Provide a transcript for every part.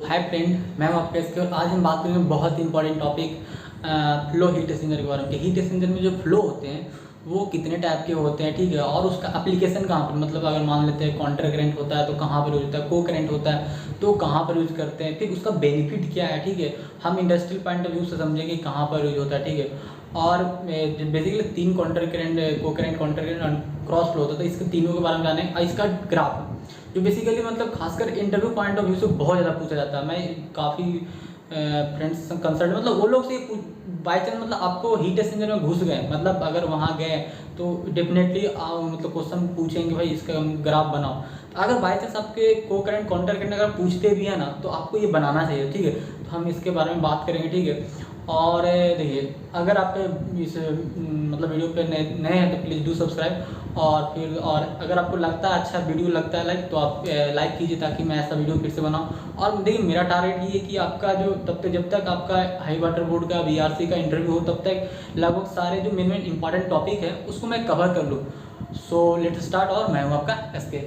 Hi friend, मैं हूं आपका इसके और आज हम बात करेंगे बहुत important topic flow heat exchanger के बारे में कि हीट एक्सचेंजर में जो फ्लो होते हैं वो कितने टाइप के होते हैं, ठीक है। और उसका एप्लीकेशन कहाँ पर, मतलब अगर मान लेते हैं काउंटर करंट होता है तो कहाँ पर यूज होता है, को करंट होता है तो कहाँ पर यूज करते हैं, फिर उसका बेनिफिट क्या है, ठीक है। हम इंडस्ट्रियल पॉइंट ऑफ व्यू से समझेंगे कहाँ पर यूज होता है, ठीक है। और बेसिकली 3 काउंटर करंट, को करंट, काउंटर करंट और क्रॉस फ्लो होता है, तो इसके तीनों के बारे में जाने और इसका ग्राफ जो बेसिकली मतलब खासकर इंटरव्यू पॉइंट ऑफ व्यू से बहुत ज़्यादा पूछा जाता है। मैं काफ़ी फ्रेंड्स कंसल्ट मतलब वो लोग से बाई चांस मतलब आपको हीट एक्सचेंजर में घुस गए, मतलब अगर वहाँ गए तो डेफिनेटली मतलब क्वेश्चन पूछेंगे भाई इसका ग्राफ बनाओ। तो अगर बाई चांस आपके को करंट काउंटर करंट अगर पूछते भी है ना तो आपको ये बनाना चाहिए, ठीक है। तो हम इसके बारे में बात करेंगे, ठीक है। और देखिए, अगर आप इस मतलब वीडियो पे नए हैं तो प्लीज़ डू सब्सक्राइब। और अगर आपको लगता है अच्छा वीडियो लगता है लाइक तो आप लाइक कीजिए ताकि मैं ऐसा वीडियो फिर से बनाऊं। और देखिए, मेरा टारगेट ये है कि आपका जो जब तक आपका हाई वाटर बोर्ड का बीआरसी का इंटरव्यू हो तब तक लगभग सारे जो मेन इंपॉर्टेंट टॉपिक है उसको मैं कवर कर लूँ। So let start. और मैं हूँ आपका एसके।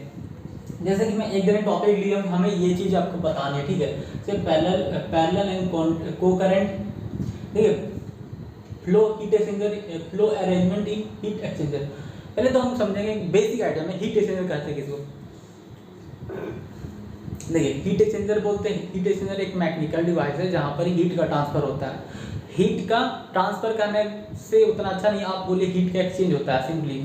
जैसे कि मैं एक दिन टॉपिक लिया, हमें ये चीज़ आपको बतानी है, ठीक है। सिर्फ पैरेलल एंड को करंट, ठीक है। Flow heat exchanger, flow arrangement इन हीट एक्सचेंजर। पहले तो हम समझेंगे बेसिक आइडिया में हीट एक्सचेंजर कहते हैं किसको। देखिए, हीट एक्सचेंजर बोलते हैं, हीट एक्सचेंजर एक मैकेनिकल डिवाइस है जहाँ पर हीट का ट्रांसफर होता है। हीट का ट्रांसफर करने से उतना अच्छा नहीं, आप बोलिए हीट का एक्सचेंज होता है, सिंपली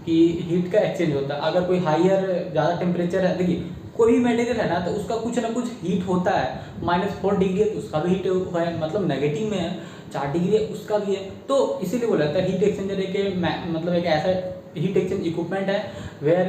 कि हीट का एक्सचेंज होता है। अगर कोई हायर ज़्यादा टेम्परेचर है, देखिए कोई भी मटेरियल है ना तो उसका कुछ ना कुछ हीट होता है। -4 डिग्री है तो उसका भी हीट है, मतलब नेगेटिव में है। 4 डिग्री है उसका भी है। तो इसीलिए बोला जाता है हीट एक्सचेंजर एक मतलब एक ऐसा हीट एक्सचेंज इक्विपमेंट है where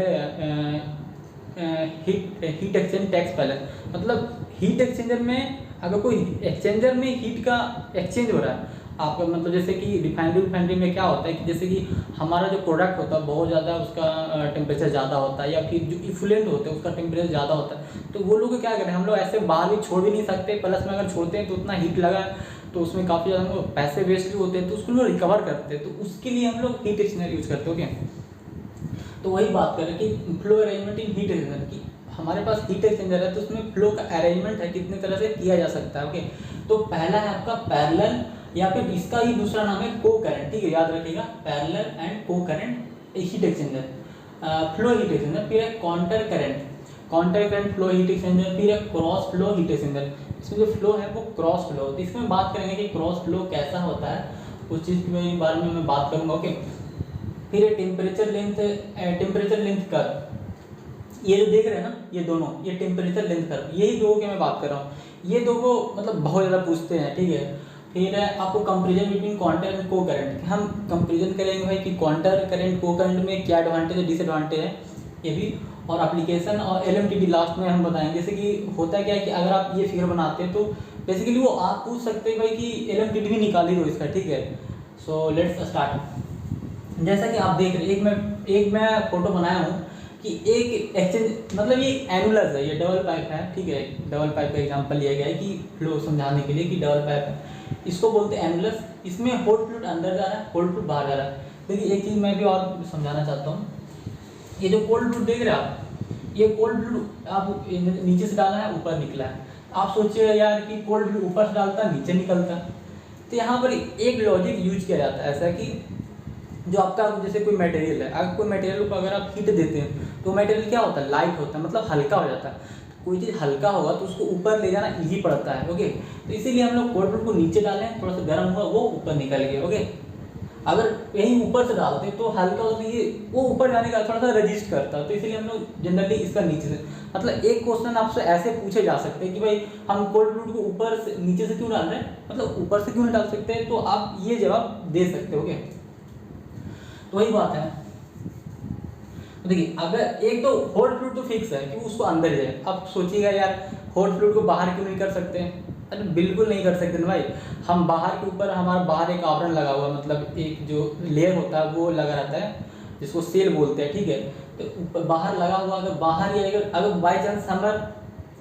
heat exchange takes place. मतलब हीट एक्सचेंजर में अगर कोई एक्सचेंजर में हीट का एक्सचेंज हो रहा है आपका, मतलब जैसे कि रिफाइनरी में क्या होता है कि जैसे कि हमारा जो प्रोडक्ट होता है बहुत ज़्यादा उसका टेम्परेचर ज़्यादा होता है, या फिर जो इफ्लुएंट होते हैं उसका टेम्परेचर ज़्यादा होता है, तो वो लोग क्या करें, हम लोग ऐसे बाहर भी छोड़ भी नहीं सकते। प्लस में अगर छोड़ते हैं तो उतना हीट लगा तो उसमें काफ़ी ज़्यादा हमको पैसे वेस्ट भी होते हैं, तो उसको लोग रिकवर करते हैं। तो उसके लिए हम लोग हीट एक्सचेंजर यूज करते हैं, ओके। तो वही बात करें कि फ्लो अरेंजमेंट इन हीट एक्सचेंजर की, हमारे पास हीट एक्सचेंजर है तो उसमें फ्लो का अरेंजमेंट है कितने तरह से किया जा सकता है, ओके। तो पहला है आपका पैरेलल, या फिर इसका ही दूसरा नाम है को करंट, ठीक है, याद रखिएगा, पैरेलल एंड को current heat exchanger, flow heat exchanger. फिर है counter current, counter current flow heat exchanger. फिर है क्रॉस फ्लो हीट एक्सचेंजर, इसमें जो फ्लो है वो क्रॉस फ्लो। तो इसमें बात करेंगे कि क्रॉस फ्लो कैसा होता है, उस चीज़ के बारे में मैं बात करूँगा, ओके। फिर है टेम्परेचर लेंथ कर्व। ये जो देख रहे हैं ना ये दोनों, ये टेम्परेचर लेंथ कर्व, यही दो की मैं बात कर रहा हूँ। ये दो को मतलब बहुत ज़्यादा पूछते हैं, ठीक है। फिर है आपको कंपेरिजन बिटवीन काउंटर एंड को करंट, हम कंपेरिजन करेंगे भाई कि काउंटर करंट को करंट में क्या एडवांटेज है, डिसएडवांटेज है, ये भी। और एप्लीकेशन और एलएमटीडी लास्ट में हम बताएंगे। जैसे कि होता क्या है कि अगर आप ये फिगर बनाते हैं तो बेसिकली वो आप पूछ सकते हैं भाई कि एलएमटीडी भी निकाल ही दो इसका, ठीक है। So let's start. जैसा कि आप देख रहे हैं, एक मैं फोटो बनाया हूँ कि एक एक्सचेंज, मतलब ये एनुलस है, ये डबल पाइप है, ठीक है। डबल पाइप का एग्जांपल लिया गया है कि फ्लो समझाने के लिए कि डबल पाइप है, इसको बोलते हैं एनुलस। इसमें हॉट फ्लूइड अंदर जा रहा है, कोल्ड फ्लूइड बाहर जा रहा है। देखिए एक चीज़ मैं भी और समझाना चाहता हूँ, ये जो कोल्ड फ्लूइड देख रहे हैं आप, ये कोल्ड फ्लूइड आप नीचे से डाला है ऊपर निकला है। आप सोचिए यार कि कोल्ड फ्लूइड ऊपर से डालता नीचे निकलता, तो यहाँ पर एक लॉजिक यूज किया जाता है ऐसा कि जो आपका जैसे कोई मटेरियल है, अगर कोई मटेरियल को अगर आप हीट देते हैं तो मटेरियल क्या होता है, लाइट होता है, मतलब हल्का हो जाता है। कोई चीज़ हल्का होगा तो उसको ऊपर ले जाना ईजी पड़ता है, ओके। तो इसीलिए हम लोग कोल्ड फ्लूइड को नीचे डालें, थोड़ा सा गर्म हुआ वो ऊपर निकल गया, ओके। अगर यहीं ऊपर से डालते तो हल्का होता है, ये वो ऊपर जाने का थोड़ा सा रजिस्ट करता है, तो इसीलिए हम लोग जनरली इसका नीचे से, मतलब एक क्वेश्चन आपसे ऐसे पूछे जा सकते हैं कि भाई हम कोल्ड फ्लूइड को ऊपर से नीचे से क्यों डाल रहे हैं, मतलब ऊपर से क्यों नहीं डाल सकते, तो आप ये जवाब दे सकते हो, ओके। तो वही बात है। तो देखिए, अगर एक तो हॉट फ्लूइड तो फिक्स है कि उसको अंदर जाए। अब सोचिएगा यार हॉट फ्लूइड को बाहर क्यों नहीं कर सकते, अरे बिल्कुल नहीं कर सकते ना भाई। हम बाहर के ऊपर, हमारा बाहर एक आवरण लगा हुआ, मतलब एक जो लेयर होता है वो लगा रहता है जिसको सेल बोलते हैं, ठीक है। तो ऊपर बाहर लगा हुआ, अगर बाहर ही अगर बाई चांस समर,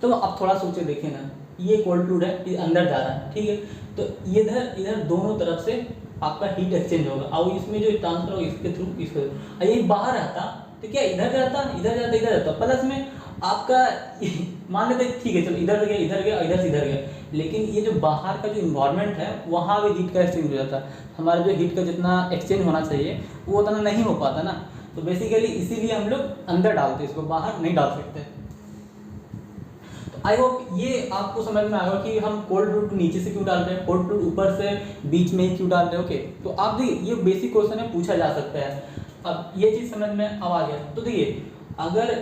तो आप थोड़ा सोचे देखिए ना, ये कोल्ड फ्लूइड है, ये अंदर जा रहा है, ठीक है। तो इधर दोनों तरफ से आपका हीट एक्सचेंज होगा, और इसमें जो ट्रांसफर होगा इसके थ्रू, इसके ये बाहर आता तो क्या इधर जाता, इधर जाता, इधर जाता, प्लस में आपका मान लेते हैं ठीक है चलो इधर गया इधर गया इधर से इधर गया, लेकिन ये जो बाहर का जो इन्वायरमेंट है वहाँ भी हीट का एक्सचेंज हो जाता है। हमारा जो हीट का जितना एक्सचेंज होना चाहिए वो उतना नहीं हो पाता ना, तो बेसिकली इसीलिए हम लोग अंदर डालते हैं, इसको बाहर नहीं डाल सकते। आई होप ये आपको समझ में आएगा कि हम कोल्ड फ्लूइड नीचे से क्यों डाल रहे हैं, कोल्ड फ्लूइड ऊपर से बीच में ही क्यों डाल रहे हैं। ओके, तो आप देखिए ये बेसिक क्वेश्चन है, पूछा जा सकता है। अब ये चीज़ समझ में अब आ गया, तो देखिए अगर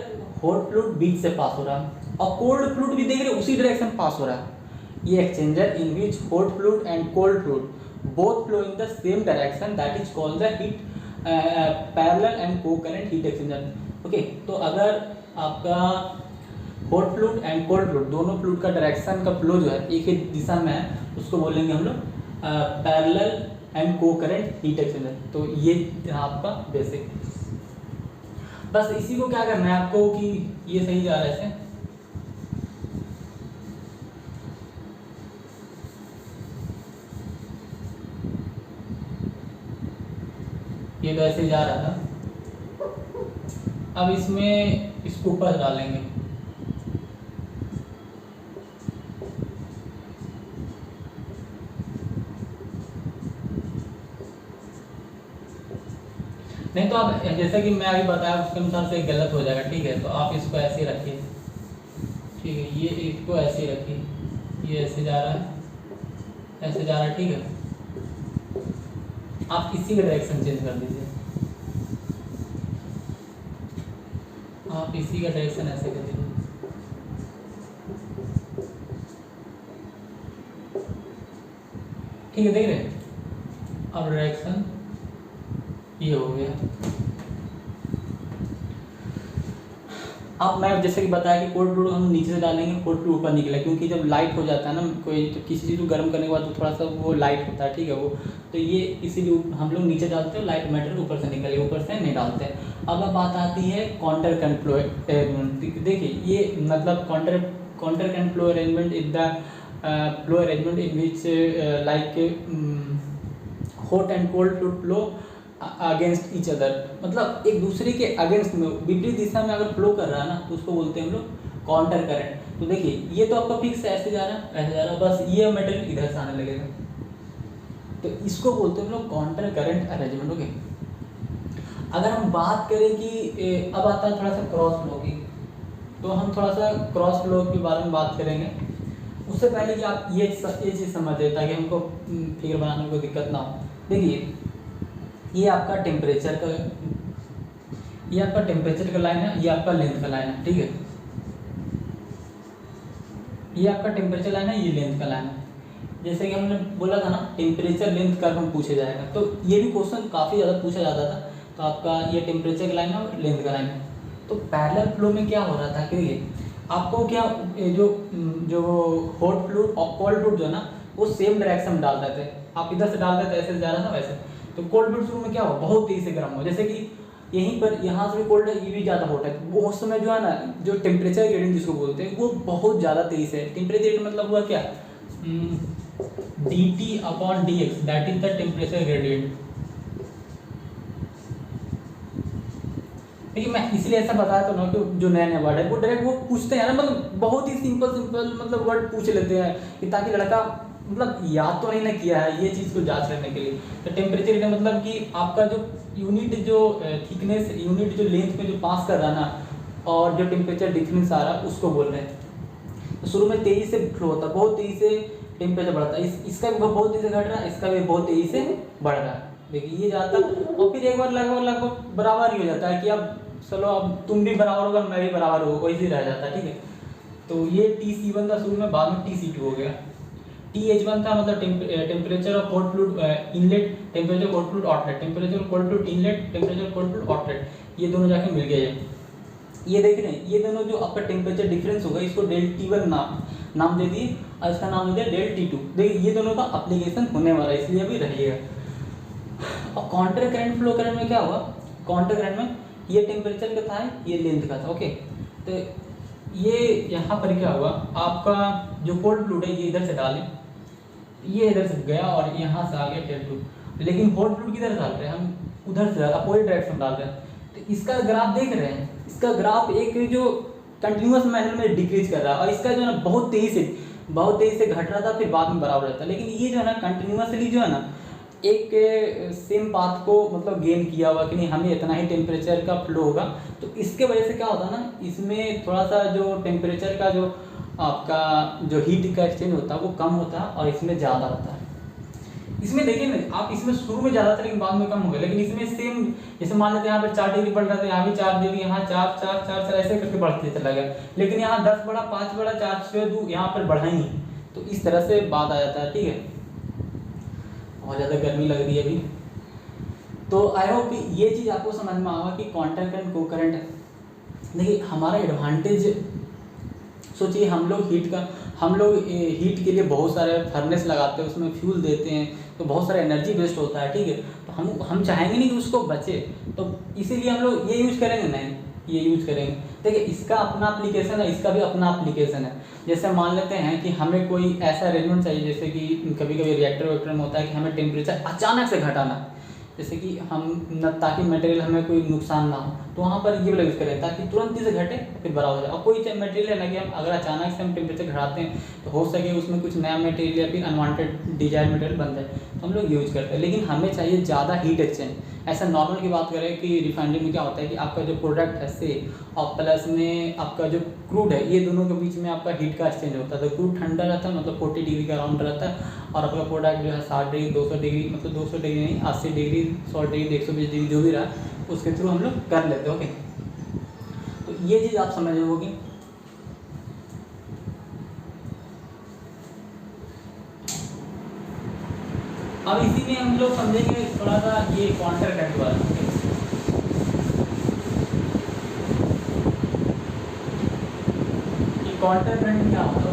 हॉट फ्लूइड बीच से पास हो रहा है और कोल्ड फ्लूइड भी देख रहे उसी डायरेक्शन पास हो रहा है, ये exchanger in which hot fluid and cold fluid both flow in the same direction that is called the heat parallel and co-current heat exchanger. Okay, तो अगर आपका hot fluid and cold fluid दोनों fluid का direction का flow जो है एक ही दिशा में है, उसको बोलेंगे हम लोग parallel and co-current heat exchanger. तो ये आपका बेसिक, बस इसी को क्या करना है आपको कि ये सही जा रहा है ऐसे, ये तो ऐसे जा रहा था, अब इसमें इसको ऊपर डालेंगे। नहीं तो आप जैसा कि मैं अभी बताया उसके अनुसार से गलत हो जाएगा, ठीक है, तो आप इसको ऐसे ही रखिए, ठीक है, ये इसको ऐसे ही रखिए, ये ऐसे जा रहा है ऐसे जा रहा है, ठीक है, आप इसी का डायरेक्शन चेंज कर दीजिए, आप इसी का डायरेक्शन ऐसे कर दीजिए, ठीक है, देख रहे हैं, अब डायरेक्शन ये हो गया। अब मैं जैसे कि बताया कि कोल्ड फ्लूइड हम नीचे से डालेंगे, कोल्ड फ्लूइड ऊपर निकला, क्योंकि जब लाइट हो जाता है ना कोई तो किसी चीज़ को गर्म करने के बाद तो थोड़ा सा वो लाइट होता है, ठीक है, वो तो ये इसीलिए हम लोग नीचे डालते हैं, लाइट मैटर ऊपर से निकले, ऊपर से नहीं डालते हैं। अब बात आती है काउंटर करंट फ्लो अरेंजमेंट। देखिए ये मतलब counter current flow arrangement is the flow arrangement in which like hot and cold fluid flow against each other, मतलब एक दूसरे के अगेंस्ट में विपरीत दिशा में अगर फ्लो कर रहा है ना तो उसको बोलते हैं हम लोग काउंटर करंट। तो देखिए ये तो आपका फिक्स ऐसे जा रहा है ऐसे जा रहा है, बस ये मटेरियल इधर से आने लगेगा, तो इसको बोलते हैं हम लोग काउंटर करंट अरेंजमेंट। ओके, अगर हम बात करें कि अब आता है थोड़ा सा क्रॉस फ्लो की, तो हम थोड़ा सा क्रॉस फ्लो के बारे में बात करेंगे। उससे पहले कि आप ये चीज़ समझ लें ताकि हमको फिगर बनाने में कोई दिक्कत ना हो। देखिए ये आपका टेम्परेचर का, ये आपका टेम्परेचर का लाइन है, ये आपका लेंथ का लाइन है, ठीक है, ये आपका टेम्परेचर लाइन है, ये लेंथ का लाइन है। जैसे कि हमने बोला था ना टेम्परेचर लेंथ कर्व हम पूछे जाएगा, तो ये भी क्वेश्चन काफ़ी ज़्यादा पूछा जाता था। तो आपका ये टेम्परेचर का लाइन है और लेंथ का लाइन है। तो पैरेलल फ्लो में क्या हो रहा था कि आपको क्या जो हॉट फ्लूइड और कोल्ड फ्लूइड जो है ना वो सेम डायरेक्शन में डाल देते थे, आप इधर से डाल देते ऐसे जा रहा था वैसे, तो कोल्ड फ्लूइड शुरू में क्या हो बहुत तेज़ी से गर्म हो, जैसे कि यहीं पर यहाँ से भी कोल्ड है, ये भी ज़्यादा हॉट है, वो उस समय जो है ना जो टेम्परेचर ग्रेडियंट जिसको बोलते हैं वो बहुत ज़्यादा तेज़ी से, टेम्परेचर ग्रेडियंट मतलब हुआ क्या dt/dx that is the temperature gradient. देखिए मैं इसलिए ऐसा बताया तो ना कि जो नया नया वर्ड है वो डायरेक्ट वो पूछते हैं ना, मतलब बहुत ही सिंपल मतलब वर्ड पूछ लेते हैं कि ताकि लड़का मतलब याद तो नहीं ना किया है ये चीज़ को जांच करने के लिए। तो टेम्परेचर का मतलब कि आपका जो यूनिट जो थिकनेस यूनिट जो लेंथ में जो पास कर रहा है ना और जो टेम्परेचर डिफरेंस आ रहा है उसको बोल रहे हैं। तो शुरू में तेज़ी से फ्लो होता है, बहुत तेज़ी से टेम्परेचर बढ़ता है, इसका भी बहुत तेज़ी से घट रहा है, इसका भी बहुत तेज़ी से बढ़ रहा है। देखिए ये जाता और फिर एक बार लगभग बराबर ही हो जाता है कि अब चलो अब तुम भी बराबर होगा मैं भी बराबर होगा, वैसे ही रह जाता है, ठीक है। तो ये Tc1 था शुरू में, बाद में Tc2 हो गया। TH1 था मतलब temperature of cold fluid inlet, temperature cold fluid outlet, temperature cold fluid inlet, temperature cold fluid outlet, ये दोनों जाके मिल गए। ये देख रहे हैं ये दोनों जो आपका टेम्परेचर डिफरेंस होगा इसको ΔT1 नाम दे दिए और इसका नाम दे दिया ΔT2। देखिए ये दोनों का एप्लीकेशन होने वाला है इसलिए अभी रहिएगा। और काउंटर करंट फ्लो करंट में क्या हुआ, काउंटर करंट में ये टेम्परेचर का था ये लेंथ का था। ओके, तो ये यहाँ पर क्या हुआ आपका जो कोल्ड फ्लूइड है ये इधर से डालें, ये इधर से गया और यहाँ से आ गया ΔT2, लेकिन हॉट फ्लूइड किधर डाल रहे हैं हम उधर से अपोजिट डायरेक्शन डाल रहे हैं। तो इसका ग्राफ देख रहे हैं, इसका ग्राफ एक जो कंटिन्यूस मैनर में डिक्रीज कर रहा है, और इसका जो है ना बहुत तेज़ी से घट रहा था, फिर बाद में बराबर रहता है। लेकिन ये जो है ना कंटिन्यूसली जो है ना एक सेम पाथ को मतलब गेन किया हुआ कि नहीं हमें इतना ही टेम्परेचर का फ्लो होगा, तो इसके वजह से क्या होता है ना, इसमें थोड़ा सा जो टेम्परेचर का जो आपका जो हीट का एक्सचेंज होता है वो कम होता है, और इसमें ज़्यादा होता है। इसमें देखिए ना आप, इसमें शुरू में ज़्यादा था लेकिन बाद में कम हो गया। लेकिन इसमें सेम, जैसे मान लेते हैं यहाँ पर 4 डिग्री बढ़ रहा था, यहाँ भी 4 डिग्री, यहाँ 4 4 4 4 ऐसे करके बढ़ते चला गया। लेकिन यहाँ 10 बढ़ा, 5 बढ़ा, 4 6 2 यहाँ पर बढ़ा ही नहीं। तो इस तरह से बात आ जाता है। ठीक है, बहुत ज़्यादा गर्मी लग रही है अभी। तो आई होप कि ये चीज़ आपको समझ में आवा कि काउंटर करंट को करंट, देखिए हमारा एडवांटेज सोचिए, हम लोग हीट के लिए बहुत सारे फर्नेस लगाते हैं, उसमें फ्यूल देते हैं, तो बहुत सारा एनर्जी वेस्ट होता है। ठीक है, तो हम चाहेंगे नहीं कि उसको बचे, तो इसीलिए हम लोग ये यूज़ करेंगे, नहीं ये यूज़ करेंगे। देखिए इसका अपना एप्लीकेशन है, इसका भी अपना एप्लीकेशन है। जैसे मान लेते हैं कि हमें कोई ऐसा अरेंजमेंट चाहिए, जैसे कि कभी कभी रिएक्टर वेक्टर में होता है कि हमें टेम्परेचर अचानक से घटाना है, जैसे कि हम न, ताकि मटेरियल हमें कोई नुकसान ना हो, तो वहाँ पर ये वाला यूज़ करें ताकि तुरंत ही से घटे फिर बराबर हो जाए। और कोई मटेरियल है ना कि हम अगर अचानक से हम टेम्परेचर घटाते हैं तो हो सके उसमें कुछ नया मटेरियल या फिर अनवांटेड डिजायर मटेरियल बन जाए, तो हम लोग यूज करते हैं। लेकिन हमें चाहिए ज़्यादा हीट एक्सचेंज। ऐसा नॉर्मल की बात करें कि रिफाइनरी में क्या होता है कि आपका जो प्रोडक्ट है से और प्लस में आपका जो क्रूड है, ये दोनों के बीच में आपका हीट का एक्सचेंज होता है। तो क्रूड ठंडा रहता है, मतलब 40 डिग्री का अराउंड रहता है, और आपका प्रोडक्ट जो है 60 डिग्री 200 डिग्री, मतलब 200 डिग्री नहीं 80 डिग्री 100 डिग्री 120 डिग्री जो भी रहा उसके थ्रू हम लोग कर लेते हैं। ओके, तो ये चीज़ आप समझ होगी। अब इसी में हम लोग समझेंगे थोड़ा सा ये काउंटर करंट वाला। ये काउंटर करंट क्या होता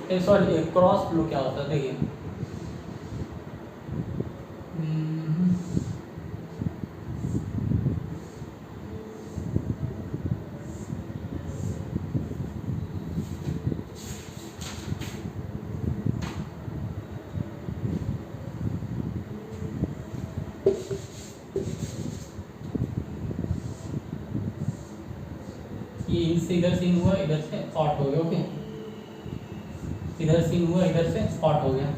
है, सॉरी क्रॉस फ्लो क्या होता है, देखिए ये इनसे इधर सीन हुआ, इधर से आउट हो गया। ओके, इधर सीन हुआ, इधर से आउट हो गया।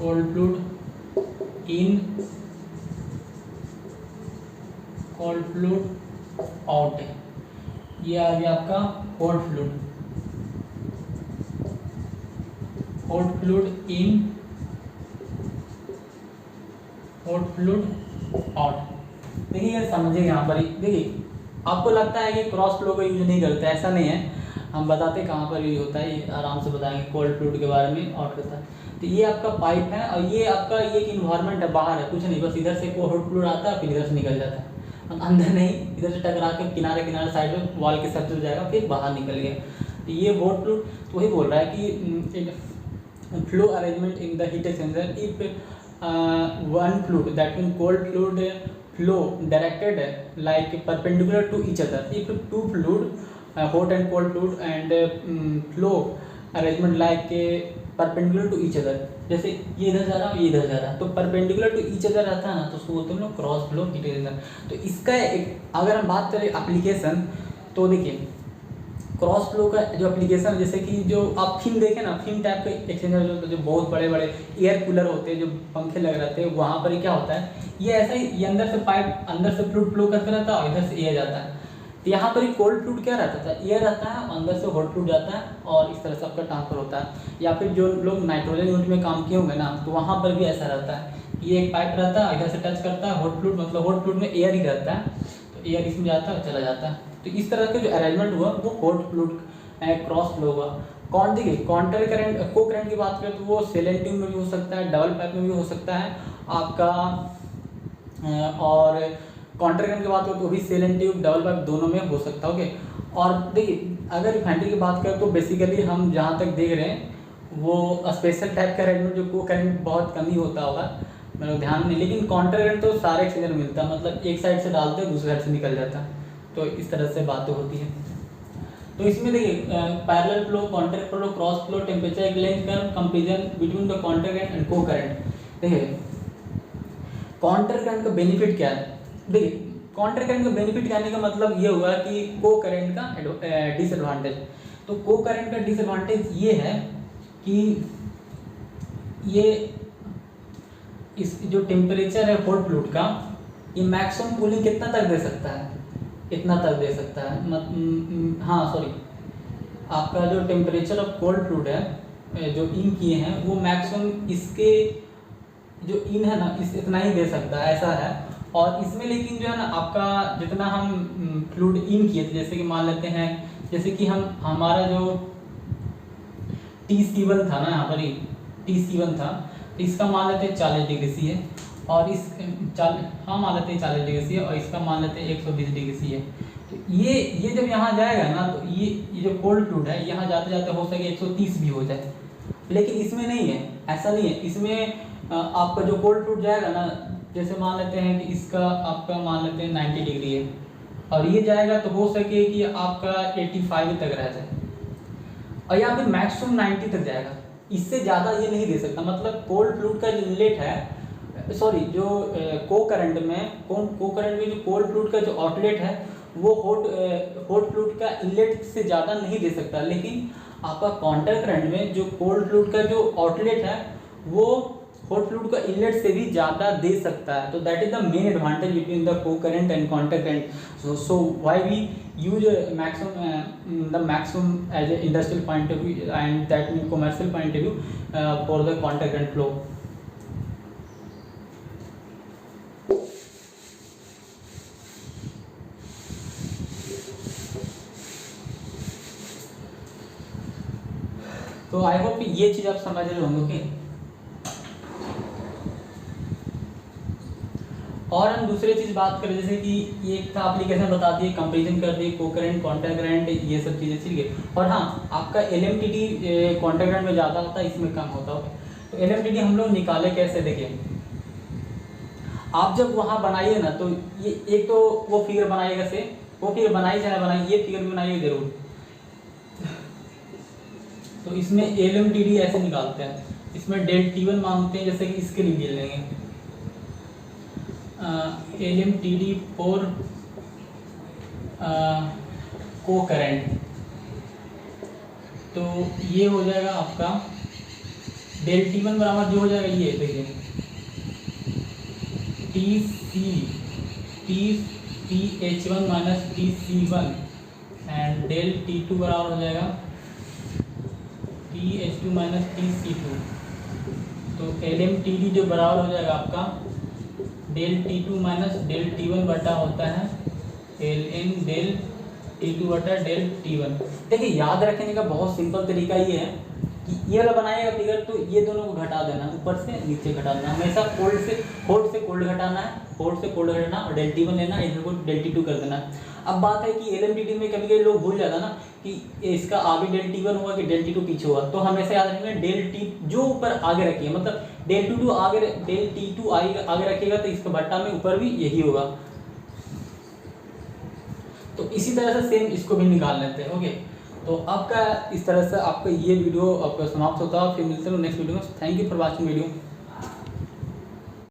Cold fluid in, cold fluid out, ये आ गया आपका hot fluid. Hot fluid in, hot fluid out. देखिए ये समझिए यहाँ पर ही, देखिए आपको लगता है कि क्रॉस फ्लो का यूज नहीं करते, ऐसा नहीं है, हम बताते कहाँ पर यूज होता है, ये आराम से बताएंगे। कोल्ड फ्लूइड के बारे में आउट होता है, तो ये आपका पाइप है और ये आपका ये एक इन्वायरमेंट है, बाहर है, कुछ नहीं, बस इधर से हॉट फ्लूइड आता है फिर इधर से निकल जाता है, अंदर नहीं, इधर से टकरा के किनारे किनारे साइड में वॉल के साथ चल जाएगा फिर बाहर निकल गया। तो ये हॉट फ्लूइड तो वही बोल रहा है कि flow arrangement in the heat exchanger if one fluid, that means cold fluid flow directed like perpendicular to each other. If two fluid, hot and cold fluid, and flow arrangement like perpendicular to each other, जैसे ये इधर जा रहा है ये इधर जा रहा है, तो perpendicular to each other रहता है ना, तो उसको बोलते हैं हम लोग क्रॉस फ्लो हीट एक्सचेंजर। तो इसका एक अगर हम बात करें एप्लीकेशन, तो देखिए क्रॉस फ्लो का जो एप्लीकेशन, जैसे कि जो आप फिल्म देखें ना, फिल्म टाइप के एक्सचेंजर जो बहुत बड़े बड़े एयर कूलर होते हैं, जो पंखे लग रहते हैं, वहाँ पर क्या होता है, ये ऐसा ही, ये अंदर से पाइप अंदर से फ्लूइड फ्लो करता रहता है और इधर से एयर जाता है। तो यहाँ पर ही कोल्ड फ्लूइड क्या रहता था, एयर रहता है, अंदर से हॉट फ्लूइड जाता है और इस तरह से आपका ट्रांसफर होता है। या फिर जो लोग नाइट्रोजन यूनिट में काम किए होंगे ना, तो वहाँ पर भी ऐसा रहता है, ये एक पाइप रहता है, इधर से टच करता है हॉट फ्लूइड, मतलब हॉट फ्लूइड में एयर ही रहता है, तो एयर इसमें जाता है और चला जाता है। तो इस तरह का जो अरेंजमेंट हुआ वो हॉट फ्लूइड क्रॉस फ्लो हुआ। कौन देखिए काउंटर करंट को करंट की बात करें तो वो सेलेंट ट्यूब में भी हो सकता है, डबल पाइप में भी हो सकता है आपका, और काउंटर करंट की बात करें तो भी सेलेंट ट्यूब डबल पाइप दोनों में हो सकता है। ओके, और देखिए अगर रिफाइनरी की बात करें तो बेसिकली हम जहाँ तक देख रहे हैं वो स्पेशल टाइप का अरेंजमेंट जो को करंट बहुत कम ही होता होगा, मतलब ध्यान नहीं, लेकिन काउंटर करंट तो सारे एक्सचेंजर में मिलता है, मतलब एक साइड से डालते हैं दूसरी साइड से निकल जाता है, तो इस तरह से बातें होती है। तो इसमें देखिए parallel flow, counter flow, cross flow, temperature exchange curve, comparison between the counter current and को करंट। देखिए काउंटर करंट का बेनिफिट क्या है? देखिए, काउंटर करंट का बेनिफिट कहने का मतलब ये हुआ कि को करंट का डिसएडवांटेज। तो को करंट का डिसएडवांटेज ये है कि ये इस जो टेम्परेचर है हॉट फ्लूइड का, ये मैक्सिमम कूलिंग कितना तक दे सकता है? इतना तक दे सकता है। हाँ सॉरी, आपका जो टेम्परेचर ऑफ कोल्ड फ्लूइड है जो इन किए हैं वो मैक्सिमम इसके जो इन है ना इतना ही दे सकता है, ऐसा है। और इसमें लेकिन जो है ना आपका जितना हम फ्लूइड इन किए थे, जैसे कि मान लेते हैं जैसे कि हमारा जो T C1 था ना, यहाँ पर ही T C1 था, तो इसका मान लेते हैं 40 डिग्री सी है, और इस मान लेते हैं 40 डिग्री सी है, और इसका मान लेते हैं 120 डिग्री सी है। तो ये जब यहाँ जाएगा ना तो ये जो कोल्ड फ्लूइड है यहाँ जाते जाते हो सके 130 भी हो जाए, लेकिन इसमें नहीं है, ऐसा नहीं है। इसमें आपका जो कोल्ड फ्लूइड जाएगा ना, जैसे मान लेते हैं कि इसका आपका मान लेते हैं 90 डिग्री है, और ये जाएगा तो हो सके कि आपका 85 तक रह जाए, और यहाँ पे मैक्सिमम 90 तक जाएगा, इससे ज़्यादा ये नहीं दे सकता। मतलब कोल्ड फ्लूइड का जो इनलेट है, सॉरी जो को करंट में जो कोल्ड फ्लूइड का जो आउटलेट है वो हॉट फ्लूइड का इनलेट से ज़्यादा नहीं दे सकता, लेकिन आपका काउंटर करंट में जो कोल्ड फ्लूइड का जो आउटलेट है वो हॉट फ्लूइड का इनलेट से भी ज़्यादा दे सकता है। तो that is the main advantage between the co current and counter current. So why we use maximum as an industrial point of view and that means commercial point of view for the counter current flow. तो I hope ये चीज़ आप समझ रहे होंगे। Okay, और हम दूसरी चीज़ बात करें, जैसे कि ये एक था एप्लीकेशन बता दिए, कंपेरिजन कर दिए, को करंट काउंटर करंट ये सब चीज़ें, ठीक है। और हाँ, आपका LMTD काउंटर करंट में ज़्यादा होता है, इसमें कम होता है। तो LMTD हम लोग निकाले कैसे, देखिए आप जब वहाँ बनाइए ना तो ये एक तो वो फिगर बनाइएगा से, वो फिगर बनाइए चाहे बनाइए, ये फिगर भी बनाइए ज़रूर। तो इसमें LMTD ऐसे निकालते हैं, इसमें ΔT1 मांगते हैं, जैसे कि इसके लिए ले लेंगे LMTD फॉर को करंट। तो ये हो जाएगा आपका ΔT1 बराबर जो हो जाएगा ये देखिए TH1 minus TC1 and ΔT2 बराबर हो जाएगा TH2 माइनस TC2। तो LMTD जो बराबर हो जाएगा आपका ΔT2 माइनस ΔT1 बटा होता है LN ΔT2 बटा ΔT1। देखिए याद रखने का बहुत सिंपल तरीका ये है कि ये वाला बनाएगा फिगर, तो ये दोनों को घटा देना, ऊपर से नीचे घटा देना, हमेशा हॉट से कोल्ड घटाना है, हॉट से कोल्ड घटाना, और ΔT1 लेना, इधर को ΔT2 कर देना। अब बात है कि LMTD में कभी कभी लोग भूल जाता ना कि इसका आगे ΔT1 हुआ कि ΔT2 पीछे हुआ, तो हमेशा याद रखना ΔT जो ऊपर आगे रखिए, मतलब ΔT2 आगे रखिएगा तो इसका भट्टा में ऊपर भी यही होगा। तो इसी तरह से सेम इसको भी निकाल लेते हैं। ओके, तो आपका इस तरह से आपका ये वीडियो आपका समाप्त होता है, फिर मिलते हैं नेक्स्ट वीडियो में। Thank you for watching video.